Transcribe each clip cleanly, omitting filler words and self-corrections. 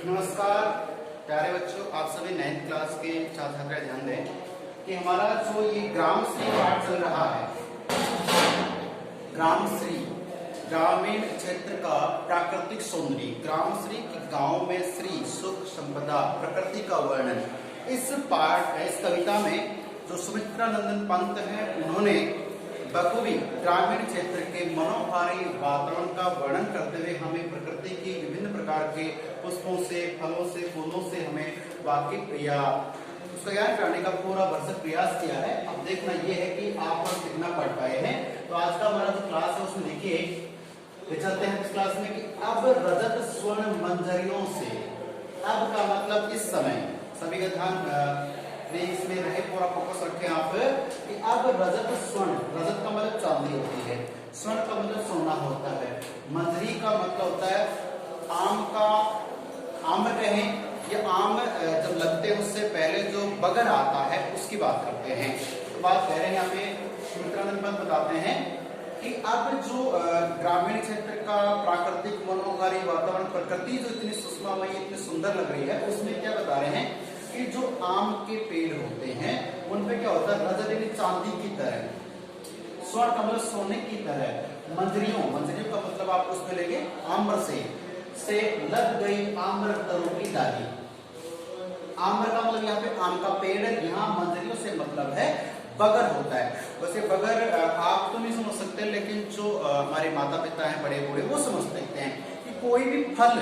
नमस्कार प्यारे बच्चों, आप सभी 9th क्लास के छात्र छात्राएं ध्यान दें कि हमारा जो ये ग्राम श्री पाठ चल रहा है, ग्राम श्री ग्रामीण क्षेत्र का प्राकृतिक सौंदर्य, ग्राम श्री की गांव में श्री सुख संपदा प्रकृति का वर्णन। इस कविता में जो सुमित्रा नंदन पंत हैं, उन्होंने बखूबी ग्रामीण क्षेत्र के मनोहारी वातावरण का वर्णन करते हुए हमें प्रकृति की विभिन्न प्रकार के पुष्पों से, फलों से, फूलों से हमें वाकिफ या उसका ज्ञान कराने का पूरा भरसक प्रयास किया है। अब देखना यह है कि आप और कितना पढ़ पाए हैं। तो आज का हमारा जो क्लास है उसमें देखिए चलते हैं इस क्लास में कि अब रजत स्वर्ण मंजरियों से, अब का मतलब इस समय, सभी का ध्यान इसमें रहे, पूरा फोकस रखें आप कि अब रजत स्वर्ण, रजत का मतलब चांदी होती है, स्वर्ण का मतलब सोना होता है, मंजरी का मतलब होता है आम का, आम कहें या आम जब लगते हैं उससे पहले जो बगर आता है उसकी बात करते हैं। तो बात कह रहे हैं यहाँ पे सुमित्रानंद पंत बताते हैं कि अब जो ग्रामीण क्षेत्र का प्राकृतिक मनोहारी वातावरण, प्रकृति जो इतनी सुषमामयी, इतनी सुंदर लग रही है, उसमें क्या बता रहे हैं कि जो आम के पेड़ होते हैं उन पे क्या होता है, रजत यानी चांदी की तरह, स्वर्ण का मतलब सोने की तरह, मंजरियों, मंजरियों का मतलब आप उसमें लेंगे आम्र से लग गई आम्र तरों की डाली। आम्र का मतलब यहाँ पे आम का पेड़ है, यहाँ मंजरियों से मतलब है बगर होता है। वैसे बगर आप तो नहीं समझ सकते, लेकिन जो हमारे माता पिता हैं, बड़े बूढ़े, वो समझ सकते हैं कि कोई भी फल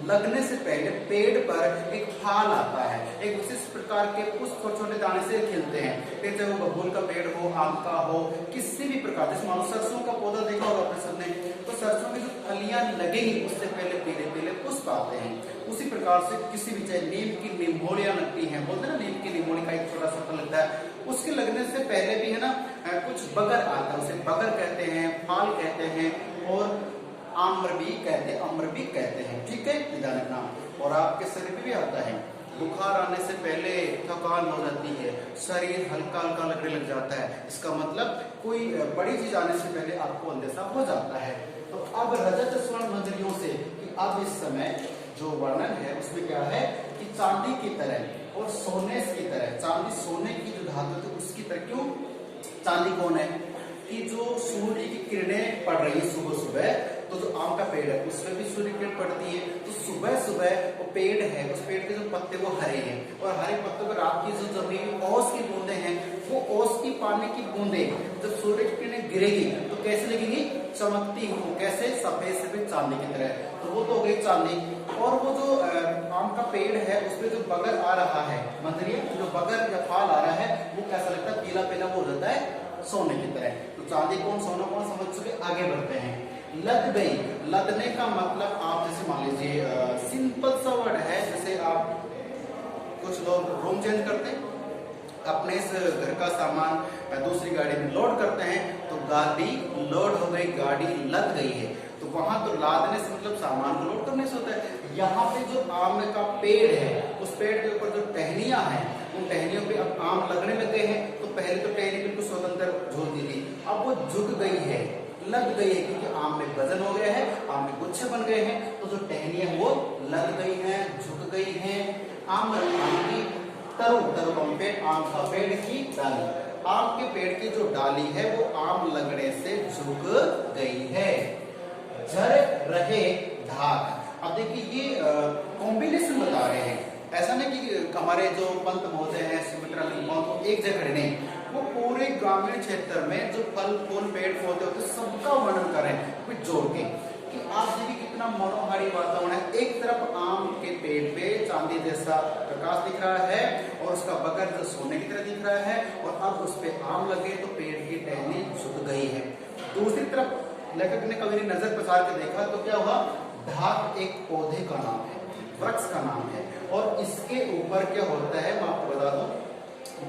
लगने से पहले पेड़ पर एक फाल आता है, एक विशेष प्रकार के पुष्प छोटे छोटे दाने से खिलते हैं, फिर चाहे वो बबूल का पेड़ हो, आम का हो, किसी भी प्रकार, जैसे मानो सरसों का पौधा देखा होगा अपने सबने, तो सरसों की जो फलियां लगेंगी उससे पहले पीले पीले पुष्प आते हैं। उसी प्रकार से किसी भी, चाहे नीम की निमोड़ियां लगती हैं, बोलते हैं ना नीम की निमोड़ी का एक छोटा सा फल लगता है, उसके लगने से पहले भी है ना कुछ बगर आता है, उसे बगर कहते हैं, फाल कहते हैं, और आम्र भी कहते हैं, अम्र भी कहते हैं। ठीक है, ध्यान रखना। और आपके शरीर पे भी आता है, बुखार आने से पहले थकान हो जाती है, शरीर हल्का हल्का लगने लग जाता है, इसका मतलब कोई बड़ी चीज आने से पहले आपको अंदेशा हो जाता है। तो अब रजत स्वर्ण मंजरियों से, कि अब इस समय जो वर्णन है उसमें क्या है कि चांदी की तरह और सोने की तरह, चांदी सोने की जो धातु है उसकी तरह। क्यों चांदी कौन है कि जो सूर्य की किरणें पड़ रही है सुबह सुबह, तो जो आम का पेड़ है उसमें भी सूर्य किरण पड़ती है, तो सुबह सुबह वो पेड़ है, उस पेड़ के जो पत्ते वो हरे हैं, और हरे पत्तों पर रात की जो जमी ओस की बूंदे हैं, वो ओस की पानी की बूंदे जब सूर्य की किरणें गिरेगी तो कैसे लगेगी, चमकती हो, कैसे, सफेद सफेद चांदी की तरह। तो वो तो हो गई चांदी। और वो जो आम का पेड़ है उसमें जो बगर आ रहा है, मंजरिया जो बगर या फाल आ रहा है, वो कैसा लगता है, पीला पीला वो हो जाता है सोने की तरह। तो चांदी कौन, सोना कौन, समझ चुके, आगे बढ़ते हैं। लद गई, लदने का मतलब आप जैसे मान लीजिए सिंपल सा वर्ड है, जैसे आप कुछ लोग रूम चेंज करते हैं, अपने इस घर का सामान दूसरी गाड़ी में लोड करते हैं, तो गाड़ी लोड हो गई, गाड़ी लद गई है। तो वहां तो लादने से मतलब सामान को लोड करने से होता है। यहाँ पे जो आम का पेड़ है, उस पेड़ के ऊपर जो टहनियां हैं, उन टहनियों पे अब आम लगने लगे हैं। तो पहले तो टहनी बिल्कुल स्वतंत्र झूलती थी, अब वो झुक गई है, लग गई है, क्योंकि आम में वजन हो गया है, आम में गुच्छे बन गए हैं, तो जो टहनियां हैं वो लग गई हैं, झुक गई हैं। आम की तरु, तरु पे आम का पेड़ की डाली, आम के पेड़ की जो डाली है वो आम लगने से झुक गई है। झर रहे धाक, अब देखिए ये कॉम्बिनेशन बता रहे हैं, ऐसा नहीं कि हमारे जो पंत महोदय हैं सुमित्रा नंदन एक जगह नहीं, वो पूरे ग्रामीण क्षेत्र में जो फल फूल पेड़ पौधे होते सबका वर्णन करें कुछ जोड़ के, कि आप देखिए कितना मनोहारी वातावरण है। एक तरफ आम के पेड़ पे चांदी जैसा प्रकाश दिख रहा है, और उसका बगर जो सोने की तरह दिख रहा है, और अब उस पे आम लगे तो पेड़ की टहनी झुक गई है। दूसरी तरफ लेखक ने कभी नजर पसार के देखा तो क्या हुआ, ढाक एक पौधे का नाम है, वृक्ष का नाम है, और इसके ऊपर क्या होता है मैं आपको बता दूं,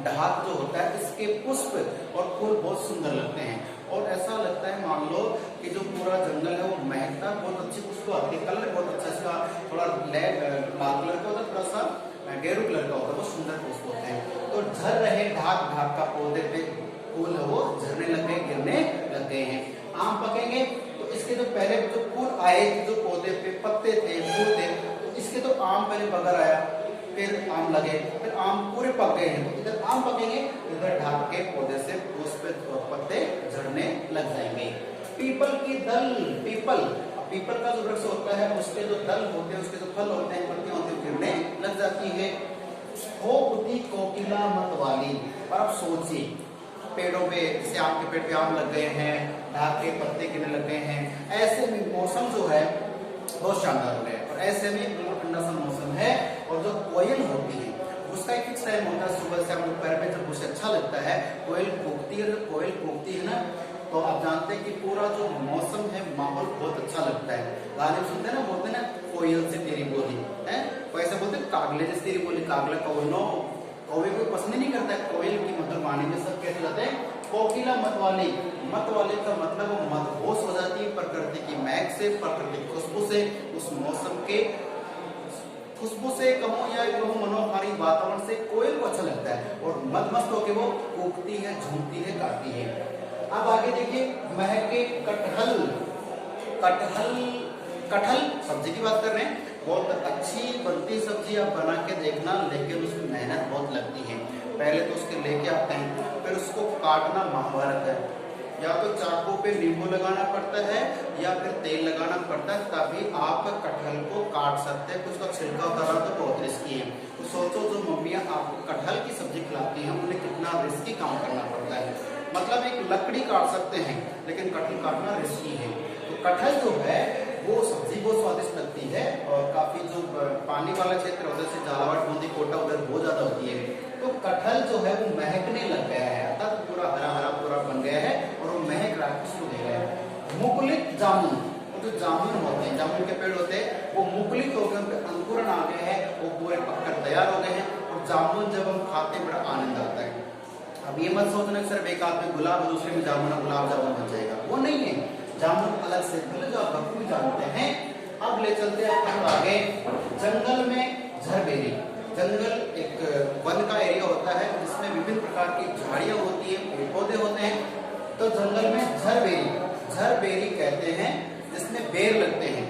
ढाक जो होता है इसके पुष्प और फूल बहुत सुंदर लगते हैं, और ऐसा लगता है मान लो कि जो पूरा जंगल है वो महकता, बहुत अच्छी खुशबू आती है, कलर बहुत अच्छा, इसका थोड़ा लाल कलर का होता है, थोड़ा सा गेरू कलर का होता है, बहुत सुंदर खुशबू होते हैं। तो झर रहे ढाक, ढाक का पौधे पे फूल है वो झरने लग गए, गिरने लग गए हैं। आम पकेंगे तो इसके जो पहले जो फूल आए, जो पौधे पे पत्ते थे, फूल थे, तो इसके तो आम पहले बगर आया, फिर आम लगे, फिर आम पूरे पक गए हैं, तो इधर आम पकेंगे, इधर ढाक के पौधे से उस पे पत्ते झड़ने लग जाएंगे। पीपल की दल, पीपल का जो वृक्ष होता है उसके जो दल होते हैं, उसके जो फल होते हैं, पत्तियां होती हैं, गिरने लग जाती है। हो बुद्धि कोकिला मत वाली। और आप सोचिए, पेड़ों पे, जैसे आम के पेड़ पे आम लग गए हैं, ढाक के पत्ते गिरने लग गए हैं, ऐसे में मौसम जो है बहुत शानदार हो गया है। और ऐसे में बिल्कुल ठंडा सा मौसम है, और जो कोयल होती है उसका एक फिक्स टाइम होता है, सुबह से हम दोपहर में जब उसे अच्छा लगता है कोयल कूकती है, कोयल कूकती है ना, तो आप जानते हैं कि पूरा जो मौसम है, माहौल बहुत अच्छा लगता है। गाने सुनते हैं ना, बोलते हैं ना, कोयल से तेरी बोली है, वैसे बोलते हैं कागले से तेरी बोली, कागला कौनो, कौवे को पसंद ही नहीं करता है, कोयल की मधुर वाणी में सब कैसे जाते हैं। कोकिला मत वाली, मत वाली का मतलब वो मदहोश हो जाती है प्रकृति की महक से, प्रकृति की खुशबू से, उस मौसम के खुशबू से कहूँ या कहूँ मनोहारी वातावरण से कोयल को अच्छा लगता है, और मदमस्त होकर वो कूकती है, झूमती है, गाती है। अब आगे देखिए, महके कटहल, कटहल सब्जी की बात कर रहे हैं। बहुत अच्छी बनती सब्जी आप बना के देखना, लेकिन उसमें मेहनत बहुत लगती है। पहले तो उसके लेके आते हैं, फिर उसको काटना महाभारत है, या तो चाकू पे नींबू लगाना पड़ता है या फिर तेल लगाना पड़ता है, तभी आप कटहल को काट सकते हैं। कुछ का छिलका उतारना तो बहुत रिस्की है। तो सोचो, जो मम्मियाँ आपको कटहल की सब्जी खिलाती हैं, उन्हें कितना रिस्की काम करना पड़ता है। मतलब एक लकड़ी काट सकते हैं, लेकिन कटहल काटना रिस्की है। तो कटहल जो है वो सब्जी बहुत स्वादिष्ट लगती है, और काफी जो पानी वाला क्षेत्र होता है, जैसे झालावाड़, बूंदी, कोटा, उधर बहुत ज्यादा होती है। तो कटहल जो है वो महकने लग गया है, अर्थात पूरा हरा हरा पूरा बन गया है, और वो महक राक्षस को दे गया है। मुकुलित जामुन, जो जामुन होते हैं, जामुन के पेड़ होते हैं, वो मुकुलित होकर उनके अंकुरन आ गए हैं, वो पूरे पककर तैयार हो गए हैं, और जामुन जब हम खाते हैं बड़ा आनंद आता है। अब ये मत सोचना सिर्फ एक हाथ में गुलाब, दूसरे में जामुन, गुलाब जामुन बन जाएगा, वो नहीं है। जामुन अलग से जो आप बखूबी जानते हैं। अब ले चलते हैं अपन आगे। जंगल में झरबेरी, जंगल एक वन का एरिया होता है जिसमें विभिन्न प्रकार की झाड़ियां होती है, पेड़ पौधे होते हैं। तो जंगल में झरबेरी कहते हैं, जिसमें बेर लगते हैं,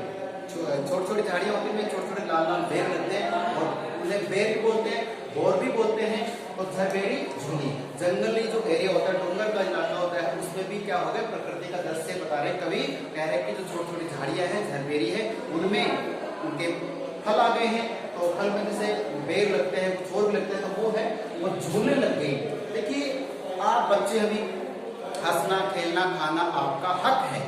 छोटी छोटी झाड़ियां होती है, छोटे छोटे लाल लाल बेर लगते हैं, और उन्हें बेर भी बोलते हैं, बोर भी बोलते हैं। तो झरबेरी झूली, जंगली जो एरिया होता है, डूंगर का इलाका होता है, उसमें भी क्या हो गया, प्रकृति का दृश्य बता रहे कवि, कह रहे कि जो छोटी छोटी झाड़ियां हैं, झरबेरी है, उनमें उनके फल आ गए हैं। तो फल में जैसे बेर लगते हैं, छोर भी लगते हैं, तो वो है वो झूलने लग गई। देखिए, आप बच्चे अभी हंसना, खेलना, खाना आपका हक है।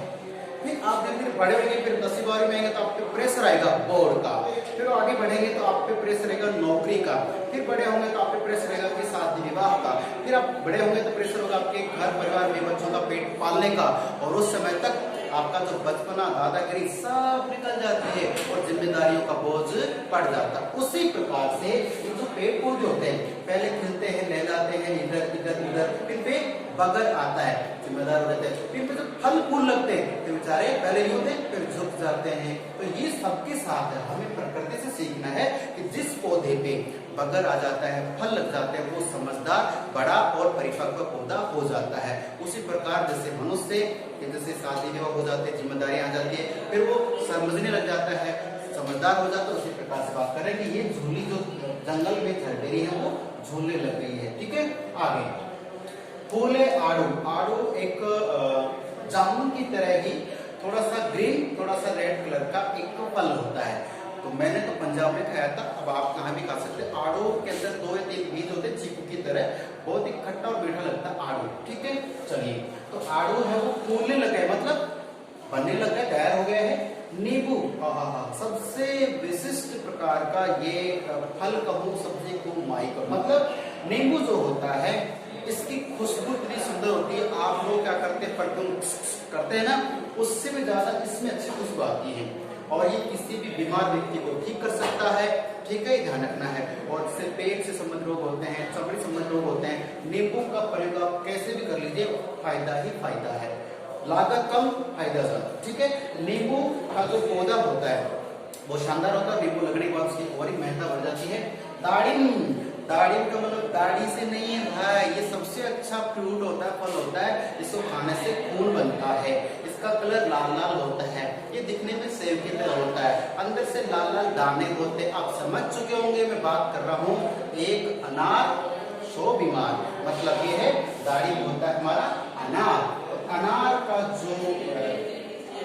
फिर आप फिर बड़े होंगे, फिर 10वीं 12वीं में आएंगे तो आप पे प्रेशर आएगा बोर्ड का, फिर आगे बढ़ेंगे तो आप पे प्रेशर रहेगा नौकरी का, फिर बड़े होंगे तो आप पे प्रेशर रहेगा कि शादी विवाह का, फिर आप बड़े होंगे तो प्रेशर होगा आपके घर परिवार में बच्चों का पेट पालने का, और उस समय तक आपका जो बचपना, दादागिरी सब निकल जाती है, और जिम्मेदारियों का बोझ पड़ जाता है। उसी प्रकार से ये जो पेड़ पौधे होते हैं, पहले खिलते हैं, लहलाते हैं, इधर इधर उधर, फिर पे बगर आता है, जिम्मेदार हो जाते हैं, फिर जब फल फूल लगते हैं तो बेचारे पहले नहीं होते, फिर झुक जाते हैं। तो ये सबके साथ है, हमें प्रकृति से सीखना है कि जिस पौधे पे बगर आ जाता है, फल लग जाते हैं, वो समझदार, बड़ा और परिपक्व पौधा हो जाता है। उसी प्रकार जैसे मनुष्य, जैसे शादी विवाह हो जाते हैं, जिम्मेदारी आ जाती है, फिर वो समझने लग जाता है, समझदार हो जाता है। उसी प्रकार से बात करें कि ये झूली जो जंगल में झरबेरी है वो झूलने लग गई है। ठीक है, आगे फूले आड़ू, आड़ू एक जामुन की तरह ही थोड़ा सा ग्रीन, थोड़ा सा रेड कलर का एक फल होता है। तो मैंने तो पंजाब में खाया था, अब आप कहाँ भी खा सकते हैं। आड़ू के अंदर 2 या 3 बीज होते हैं, चीकू की तरह, बहुत ही खट्टा और मीठा लगता है आड़ू। ठीक है, चलिए, तो आड़ू है वो फूलने लगे, मतलब बनने लग गए, तैयार हो गया है। नींबू, सबसे विशिष्ट प्रकार का ये फल कहूँ, सब्जी को माई को, मतलब नींबू जो होता है, इसकी खुशबू इतनी सुंदर होती है। आप लोग क्या करते हैं, परफ्यूम करते हैं ना, उससे भी ज्यादा इसमें अच्छी खुशबू आती है, और ये किसी भी बीमार व्यक्ति को ठीक कर सकता है। ठीक है, ध्यान रखना है। और इससे पेट से संबंधित रोग होते हैं, चमड़ी संबंधित रोग होते हैं, नींबू का प्रयोग आप कैसे भी कर लीजिए, फायदा ही फायदा है, लागत कम, फायदा ज्यादा। ठीक है, नींबू का जो पौधा होता है वो शानदार होता है, नींबू लगने के बाद उसकी और ही महत्ता बढ़ जाती है। दाड़िम, दाड़िम का मतलब दाढ़ी से नहीं है भाई, ये सबसे अच्छा फ्रूट होता है, फल होता है, इसको खाने से खून बनता है, इसका कलर लाल लाल होता है, ये दिखने में सेब की तरह होता है, अंदर से लाल लाल दाने होते। आप समझ चुके होंगे मैं बात कर रहा हूँ एक अनार सो बीमार, मतलब ये है दाढ़ी में होता है हमारा अनार। तो अनार का जो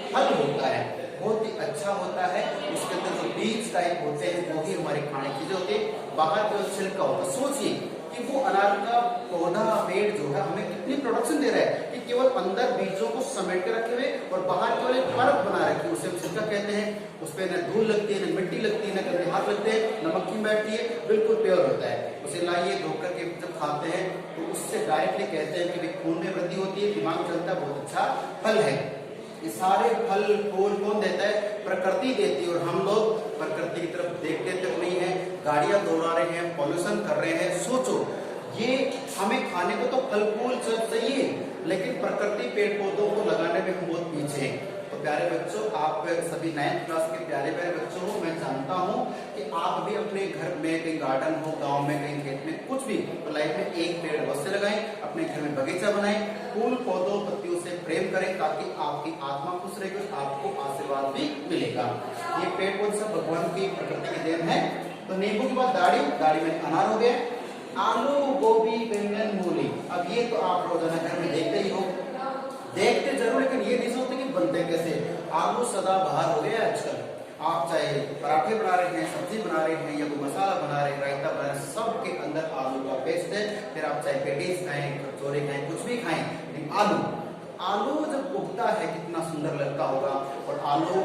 फल होता है बहुत ही अच्छा होता है, उसके अंदर जो बीज टाइप होते हैं वो ही हमारे खाने की चीजें होती है, बाहर जो छिलका होता है। सोचिए कि वो अनार का पौधा पेड़ जो है हमें कितनी प्रोडक्शन दे रहा है कि केवल अंदर बीजों को समेट के रखे हुए और बाहर केवल एक परत बना रखी है, उसे हम छिलका कहते हैं। उस पर न धूल लगती है, न मिट्टी लगती है, न गंदे हाथ लगते हैं, न मक्खी बैठती है, बिल्कुल प्योर होता है। उसे लाइए धोकर के जब खाते हैं तो उससे डायरेक्टली कहते हैं कि खून में वृद्धि होती है, दिमाग चलता है, बहुत अच्छा फल है। ये सारे फल फूल कौन देता है? प्रकृति देती है। और हम लोग प्रकृति की तरफ देखते तक नहीं है, गाड़ियां दौड़ा रहे हैं, पॉल्यूशन कर रहे हैं। सोचो ये हमें खाने को तो फल फूल सब चाहिए, लेकिन प्रकृति पेड़ पौधों को लगाने में हम बहुत पीछे हैं। तो प्यारे बच्चों, आप सभी 9th क्लास के प्यारे प्यारे बच्चों हो, मैं जानता हूँ कि आप भी अपने घर में कहीं गार्डन हो, गांव में कहीं खेत में कुछ भी, तो लाइफ में एक पेड़ अवश्य लगाएं, अपने घर में बगीचा बनाएं, फूल पौधों पत्तियों से प्रेम करें ताकि आपकी आत्मा खुश रहेगी, आपको आशीर्वाद भी मिलेगा। ये पेड़ पौधे सब भगवान की प्रकृति की देन है। तो नींबू के बाद दाढ़ी, दाढ़ी में अनार हो गया, आलू गोभी बैंगन मूली। अब ये तो आप रोजाना घर में देखते ही हो, देखते जरूर, लेकिन ये नहीं सोचते कि बनते कैसे। आलू सदा बाहर हो गया आजकल। आप चाहे पराठे बना रहे हैं, सब्जी बना रहे हैं, या कोई मसाला बना रहे हैं, रायता बना रहे हैं, सबके अंदर आलू का पेस्ट है। फिर आप चाहे पेटीज खाएं, कचौरे खाएं, कुछ भी खाएं, लेकिन आलू जब उगता है कितना सुंदर लगता होगा। और आलू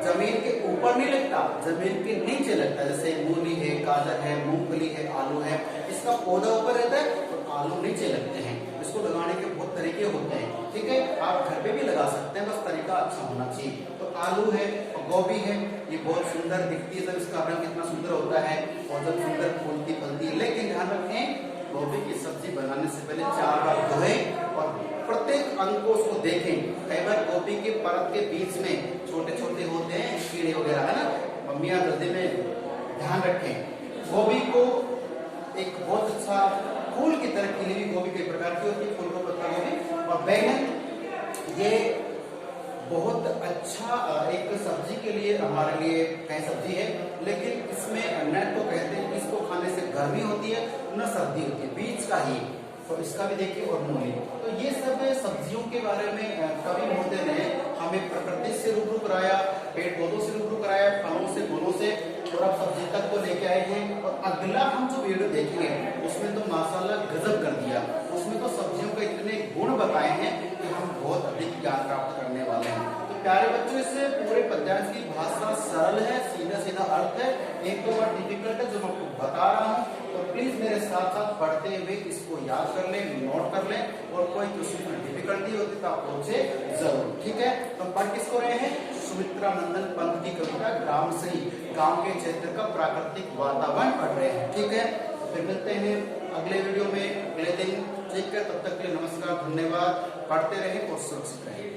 जमीन के ऊपर नहीं लगता, जमीन के नीचे लगता है। जैसे मूली है, गाजर है, मूंगफली है, आलू है, इसका पौधा ऊपर रहता है तो आलू नीचे लगते हैं। इसको लगाने के बहुत तरीके होते हैं, ठीक है, आप घर पे भी लगा सकते हैं, बस तरीका अच्छा होना चाहिए। तो आलू है और गोभी है, ये बहुत सुंदर दिखती है, जब इसका रंग कितना सुंदर होता है और जब सुंदर फूलती फलती है। लेकिन ध्यान रखें, गोभी की सब्जी बनाने से पहले 4 बार धोएं और प्रत्येक अंग को उसको देखें। कई बार गोभी के परत के बीच में छोटे छोटे होते हैं कीड़े वगैरह, है ना, मम्मियां जल्दी में ध्यान रखें। गोभी को एक बहुत अच्छा फूल की तरह खिली हुई गोभी कई प्रकार की होती है, फूल को पत्ता गोभी। और बैंगन ये बहुत अच्छा एक सब्जी के लिए हमारे लिए कहीं सब्जी है, लेकिन इसमें न तो कहते हैं कि इसको खाने से गर्मी होती है न सर्दी होती है, बीच का ही। तो इसका भी देखिए, और मूली। तो ये सब सब्जियों के बारे में कवि महोदय ने हमें प्रकृति से रूबरू कराया, पेड़ पौधों से रूबरू कराया, फलों से फूलों से, और अब सब्जी तक को लेके आए हैं। और अगला हम जो वीडियो देखेंगे उसमें तो माशाल्लाह गजब कर दिया, उसमें तो सब्जियों के इतने गुण बताए हैं कि हम बहुत अधिक ज्ञान प्राप्त करने वाले हैं। तो प्यारे बच्चों, इससे पूरे पद्यांश की भाषा सरल है, सीधा सीधा अर्थ है, एक दो बार डिफिकल्ट है जो मैं आपको बता रहा हूँ। तो प्लीज मेरे साथ साथ पढ़ते हुए इसको याद कर लें, नोट कर लें, और कोई क्वेश्चन में डिफिकल्टी होती तो आप पूछे जरूर, ठीक है। तो पढ़ किसको रहे हैं? सुमित्रा नंदन पंत की कविता ग्रामश्री, गांव के क्षेत्र का प्राकृतिक वातावरण पढ़ रहे हैं, ठीक है। फिर मिलते हैं अगले वीडियो में अगले दिन, ठीक है। तब तक के लिए नमस्कार, धन्यवाद। पढ़ते रहें और सुरक्षित रहें।